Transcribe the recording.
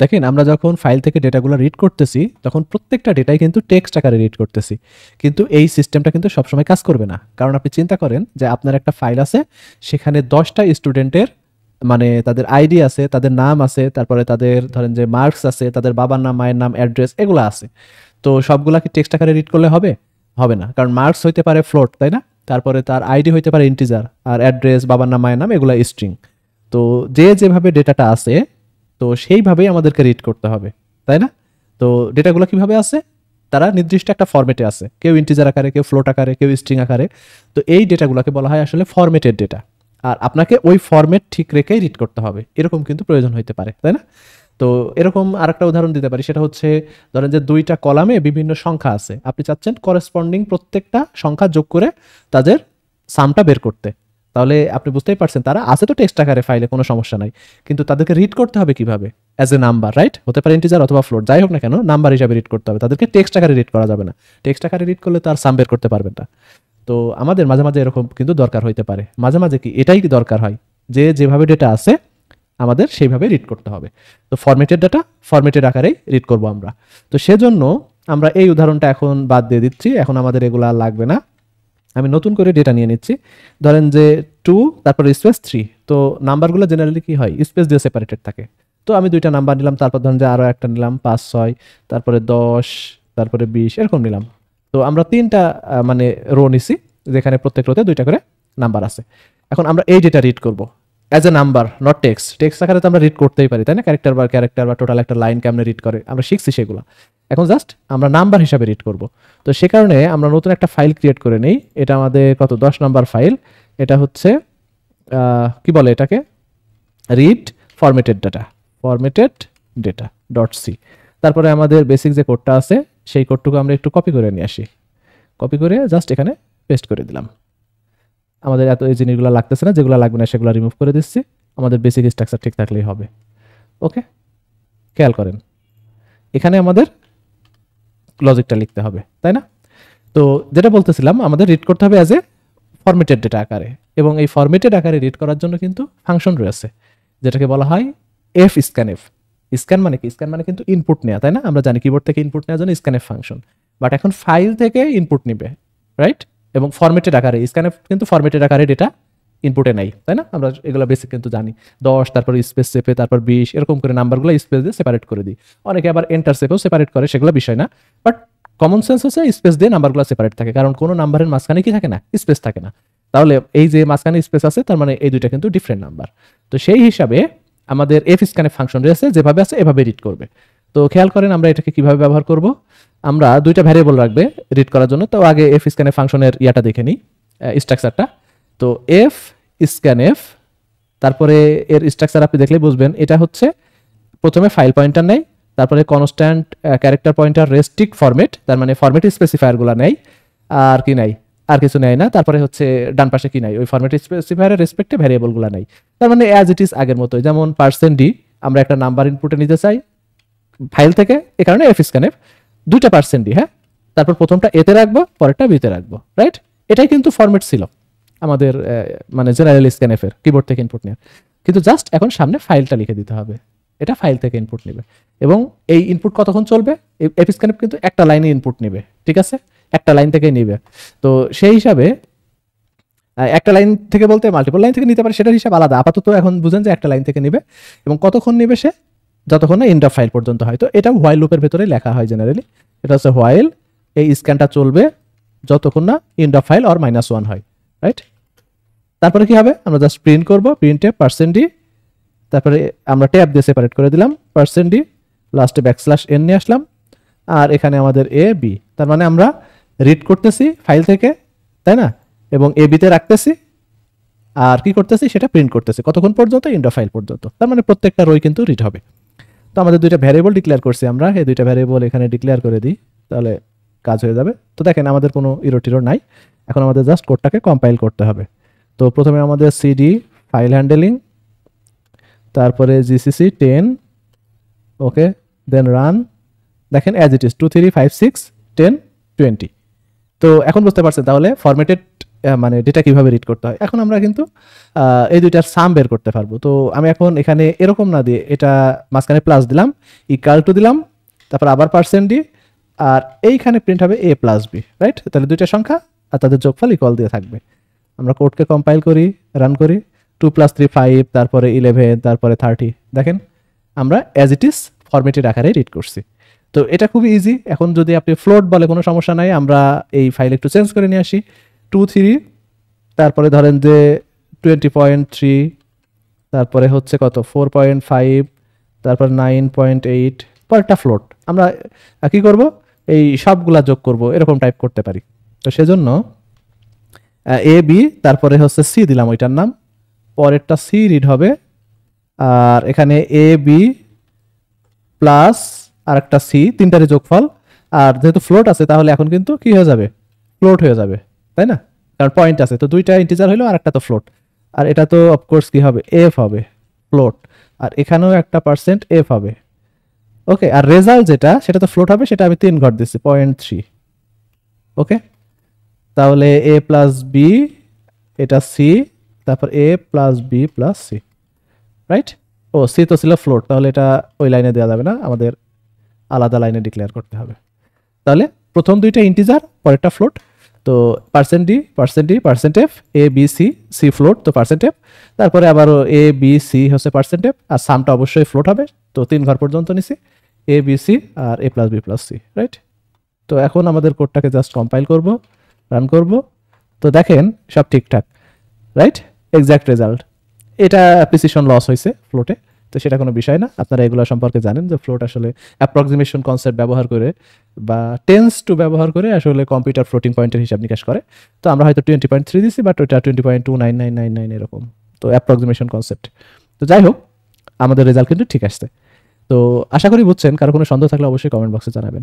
দেখেন আমরা যখন ফাইল থেকে ডেটাগুলো রিড করতেছি তখন প্রত্যেকটা ডেটাই কিন্তু টেক্সট আকারে রিড করতেছি, কিন্তু এই সিস্টেমটা কিন্তু সবসময় কাজ করবে না। কারণ আপনি চিন্তা করেন যে আপনার একটা ফাইল আছে, সেখানে 10টা স্টুডেন্টের মানে তাদের আইডি আছে, তাদের নাম আছে, তারপরে তাদের ধরেন যে মার্কস আছে, তাদের বাবার নাম, মায়ের নাম, অ্যাড্রেস, এগুলো আছে। তো সবগুলা কি টেক্সট আকারে রিড করলে হবে? হবে না, কারণ মার্কস হইতে পারে ফ্লোট, তাই না? তারপরে তার আইডি হইতে পারে ইন্টিজার, আর অ্যাড্রেস, বাবার নাম, মায়ের নাম, এগুলা স্ট্রিং। তো যে যেভাবে ডেটাটা আছে তো সেইভাবেই আমাদেরকে রিড করতে হবে, তাই না? তো ডেটাগুলো কিভাবে আছে? তারা নির্দিষ্ট একটা ফরম্যাটে আছে, কেউ ইন্টিজার আকারে, কেউ ফ্লোট আকারে, কেউ স্ট্রিং আকারে। তো এই ডেটাগুলোকে বলা হয় আসলে ফরম্যাটেড ডেটা। আর আপনাকে ওই ফরম্যাট ঠিক রেখেই রিড করতে হবে, এরকম কিন্তু প্রয়োজন হইতে পারে, তাই না? তো এরকম আরেকটা উদাহরণ দিতে পারি, সেটা হচ্ছে ধরেন যে 2টা কলামে বিভিন্ন সংখ্যা আছে, আপনি চাচ্ছেন করেসপন্ডিং প্রত্যেকটা সংখ্যা যোগ করে তাদের সামটা বের করতে। তাহলে আপনি বুঝতেই পারছেন তারা আছে তো টেক্সট আকারে ফাইলে, কোনো সমস্যা নাই, কিন্তু তাদেরকে রিড করতে হবে কিভাবে? As a number, right? হতে পারে ইন্টিজার অথবা ফ্লোট, যাই হোক না কেন নাম্বার হিসাবে রিড করতে হবে, তাদেরকে টেক্সট আকারে রিড করা যাবে না। টেক্সট আকারে রিড করলে তার সাম বের করতে পারবেন না। তো আমাদের মাঝে মাঝে এরকম কিন্তু দরকার হইতে পারে, মাঝে মাঝে কি এটাই কি দরকার হয় যে যেভাবে ডেটা আছে আমাদের সেইভাবে রিড করতে হবে। তো ফরম্যাটেড ডাটা ফরম্যাটেড আকারেই রিড করব আমরা। তো সেজন্য আমরা এই উদাহরণটা এখন বাদ দিয়ে দিচ্ছি, এখন আমাদের এগুলো আর লাগবে না। আমি নতুন করে ডেটা নিয়ে নিচ্ছি, ধরেন যে 2 তারপর স্পেস 3। তো নাম্বারগুলো জেনারেলি কি হয়, স্পেস দিয়ে সেপারেটেড থাকে। তো আমি 2টা নাম্বার নিলাম, তারপর ধরেন যে আরও একটা নিলাম 5 6, তারপরে 10, তারপরে 20, এরকম নিলাম। তো আমরা 3টা মানে রো নিছি, যেখানে প্রত্যেক রোতে 2টা করে নাম্বার আছে। এখন আমরা এই ডেটা রিড করব as a number, not text. Text আকারে তো আমরা রিড করতেই পারি, তাই না? ক্যারেক্টার বা টোটাল একটা লাইন কেমনে রিড করে আমরা শিখছি সেগুলো। এখন জাস্ট আমরা নাম্বার হিসাবে রিড করব। তো সে কারণে আমরা নতুন একটা ফাইল ক্রিয়েট করে নেই, এটা আমাদের কত 10 নাম্বার ফাইল। এটা হচ্ছে কি বলে এটাকে, read formatted data, formatted data dot C. তারপরে আমাদের বেসিক যে কোডটা আছে সেই কোডটুকু আমরা একটু কপি করে নিয়ে আসি, কপি করে জাস্ট এখানে পেস্ট করে দিলাম। আমাদের এত এই জিনিসগুলো লাগতেছে না, যেগুলো লাগবে না সেগুলো রিমুভ করে দিচ্ছি, আমাদের বেসিক স্ট্রাকচার ঠিক থাকলেই হবে। ওকে, খেয়াল করেন এখানে আমাদের লজিকটা লিখতে হবে, তাই না? তো যেটা বলতেছিলাম, আমাদের রিড করতে হবে অ্যাজ এ ফরম্যাটেড ডেটা আকারে, এবং এই ফরম্যাটেড আকারে রিড করার জন্য কিন্তু ফাংশন রয়েছে, যেটাকে বলা হয় এফ স্ক্যানএফ। স্ক্যান মানে কি? স্ক্যান মানে কিন্তু ইনপুট নেওয়া, তাই না? আমরা জানি কিবোর্ড থেকে ইনপুট নেওয়ার জন্য স্ক্যানএফ ফাংশন, বাট এখন ফাইল থেকে ইনপুট নিবে, রাইট? এবং ফরম্যাটেড আকারে, স্ক্যানএফ কিন্তু ফরম্যাটেড আকারে ডেটা ইনপুটে নাই, তাই না? আমরা এগুলো বেসিক কিন্তু জানি, 10 তারপর স্পেস চেপে তারপর 20 এরকম করে নাম্বারগুলো স্পেস দিয়ে সেপারেট করে দিই। অনেকে আবার এন্টার চেপেও সেপারেট করে, সেগুলো বিষয় না। বাট কমন সেন্স হচ্ছে স্পেস দিয়ে নাম্বারগুলো সেপারেট থাকে, কারণ কোনো নাম্বারের মাঝখানে কি থাকে না, স্পেস থাকে না। তাহলে এই যে মাঝখানে স্পেস আছে তার মানে এই দুইটা কিন্তু ডিফারেন্ট নাম্বার। তো সেই হিসাবে আমাদের এফ স্ক্যানএফ ফাংশন রয়েছে, যেভাবে আছে এভাবে রিড করবে। তো খেয়াল করেন আমরা এটাকে কিভাবে ব্যবহার করব। আমরা 2টা ভ্যারিয়েবল রাখবে রিড করার জন্য। তো আগে এফ স্ক্যানএফ ফাংশনের ইয়াটা দেখে নিই, স্ট্রাকচারটা। তো এফ স্ক্যানএফ, তারপরে এর স্ট্রাকচার আপনি দেখলেই বুঝবেন, এটা হচ্ছে প্রথমে ফাইল পয়েন্টার নেই, তারপরে constant character pointer restrict format, তার মানে ফরম্যাট স্পেসিফায়ারগুলো নেই, আর কি নাই, আর কিছু নেয় না। তারপরে হচ্ছে ডান পাশে কি নাই, ওই ফরম্যাট স্পেসিফায়ারের রেসপেক্টে ভ্যারিয়েবলগুলো নাই। তার মানে অ্যাজ ইট ইজ আগের মতোই, যেমন %d আমরা একটা নাম্বার ইনপুটে নিতে চাই ফাইল থেকে, এ কারণে এফ স্ক্যানএফ 2টা %d, হ্যাঁ? তারপর প্রথমটা এতে রাখবো, পরেরটা বিতে রাখবো, রাইট? এটাই কিন্তু ফরম্যাট ছিল আমাদের মানে জেনারেল স্ক্যানএফ এর কিবোর্ড থেকে ইনপুট নেওয়ার। কিন্তু জাস্ট এখন সামনে ফাইলটা লিখে দিতে হবে, এটা ফাইল থেকে ইনপুট নেবে। এবং এই ইনপুট কতক্ষণ চলবে? এফ স্ক্যানএফ কিন্তু একটা লাইনে ইনপুট নেবে, ঠিক আছে? একটা লাইন থেকেই নেবে। তো সেই হিসাবে একটা লাইন থেকে বলতে মাল্টিপল লাইন থেকে নিতে পারে, সেটার হিসাব আলাদা। আপাতত এখন বুঝেন যে একটা লাইন থেকে নেবে, এবং কতক্ষণ নেবে সে, যতক্ষণ না এন্ড অফ ফাইল পর্যন্ত হয়। তো এটা হোয়াইল লুপের ভেতরে লেখা হয় জেনারেলি, এটা হচ্ছে হোয়াইল, এই স্ক্যানটা চলবে যতক্ষণ না এন্ড অফ ফাইল অর -1 হয়, রাইট? তারপরে কি হবে, আমরা জাস্ট প্রিন্ট করব, প্রিন্টে %d, তারপরে আমরা ট্যাব দিয়ে সেপারেট করে দিলাম %d, লাস্টে \n নিয়ে আসলাম, আর এখানে আমাদের এ বি। তার মানে আমরা রিড করতেছি ফাইল থেকে, তাই না? এবং এ বিতে রাখতেছি, আর কি করতেছি সেটা প্রিন্ট করতেছি কতক্ষণ পর্যন্ত, এন্ড অফ ফাইল পর্যন্ত। তার মানে প্রত্যেকটা রোই কিন্তু রিড হবে। তো আমাদের 2টা ভ্যারিয়েবল ডিক্লেয়ার করছি আমরা, এই 2টা ভ্যারিয়েবল এখানে ডিক্লেয়ার করে দিই, তাহলে কাজ হয়ে যাবে। তো দেখেন আমাদের কোনো ইরর টিরর নাই। এখন আমাদের জাস্ট কোডটাকে কম্পাইল করতে হবে। তো প্রথমে আমাদের সিডি ফাইল হ্যান্ডেলিং, তারপরে জিসিসি 10, ওকে, দেন রান। দেখেন অ্যাজ ইট ইজ 2 3 5 6 10 20। তো এখন বুঝতে পারছেন তাহলে ফরম্যাটেড মানে ডেটা কিভাবে রিড করতে হয়। এখন আমরা কিন্তু এই দুইটার সাম বের করতে পারবো। তো আমি এখন এখানে এরকম না দিয়ে এটা মাঝখানে প্লাস দিলাম, ইকুয়াল টু দিলাম, তারপর আবার পার্সেন্ট ডি, আর এইখানে প্রিন্ট হবে এ প্লাস বি, রাইট? তাহলে দুইটা সংখ্যা আর তাদের যোগফল ইকুয়াল দিয়ে থাকবে। আমরা কোডকে কম্পাইল করি, রান করি, 2 + 3 5, তারপরে 11, তারপরে 30। দেখেন আমরা অ্যাজ ইট ইজ ফরম্যাটেড আকারে রিড করছি। তো এটা খুবই ইজি। এখন যদি আপনি ফ্লোট বলে কোনো সমস্যা নাই, আমরা এই ফাইল একটু চেঞ্জ করে নিয়ে আসি। 2 3, তারপরে ধরেন যে 20.3, তারপরে হচ্ছে কত 4.5, তারপর 9.8, পরেরটা ফ্লোট। আমরা কি করব, এই সবগুলা যোগ করব, এরকম টাইপ করতে পারি। তো সেজন্য এ বি, তারপরে হচ্ছে সি দিলাম ওইটার নাম, পরেরটা সি রিড হবে, আর এখানে এ বি প্লাস আর একটা সি, তিনটারে যোগফল। আর যেহেতু ফ্লোট আছে তাহলে এখন কিন্তু কি হয়ে যাবে, ফ্লোট হয়ে যাবে, তাই না? কারণ পয়েন্ট আছে, তো দুইটা ইন্টিজার হলো আর একটা তো ফ্লোট। আর এটা তো অফকোর্স কি হবে, এফ হবে, ফ্লোট। আর এখানেও একটা পার্সেন্ট এফ হবে। ওকে, আর রেজাল্ট যেটা সেটা তো ফ্লোট হবে, সেটা আমি 3 ঘর দিচ্ছি, 0.3। ওকে, তাহলে এ প্লাস বি, এটা সি, তারপর A plus B plus C, right? ও সি তো ছিল ফ্লোট, তাহলে এটা ওই লাইনে দেওয়া যাবে না, আমাদের আলাদা লাইনে ডিক্লেয়ার করতে হবে। তাহলে প্রথম দুইটা ইন্টিজার, পরেরটা ফ্লোট। তো percent D, percent F, A B C, C float, তো পার্সেন্ট এফ, তারপরে আবারও এ বি সি হচ্ছে পার্সেন্ট এফ, আর সামটা অবশ্যই ফ্লোট হবে। তো 3 ঘর পর্যন্ত নিছি, এ বি সি আর A plus B plus C, right? তো এখন আমাদের কোডটাকে জাস্ট কম্পাইল করব, রান করব। তো দেখেন সব ঠিকঠাক, রাইট? Exact result. এটা প্রিসিশন লস হয়েছে ফ্লোটে, তো সেটা কোনো বিষয় না। আপনারা এগুলো সম্পর্কে জানেন যে ফ্লোট আসলে অ্যাপ্রক্সিমেশন কনসেপ্ট ব্যবহার করে বা টেন্স টু ব্যবহার করে আসলে কম্পিউটার ফ্লোটিং পয়েন্টের হিসাব নিকাশ করে। তো আমরা হয়তো 20.3 দিছি, বাট ওইটা 20.29999 এরকম, তো অ্যাপ্রক্সিমেশন কনসেপ্ট। তো যাই হোক, আমাদের রেজাল্ট কিন্তু ঠিক আসছে। তো আশা করি বুঝছেন। কারো কোনো সন্দেহ থাকলে অবশ্যই কমেন্ট বক্সে জানাবেন।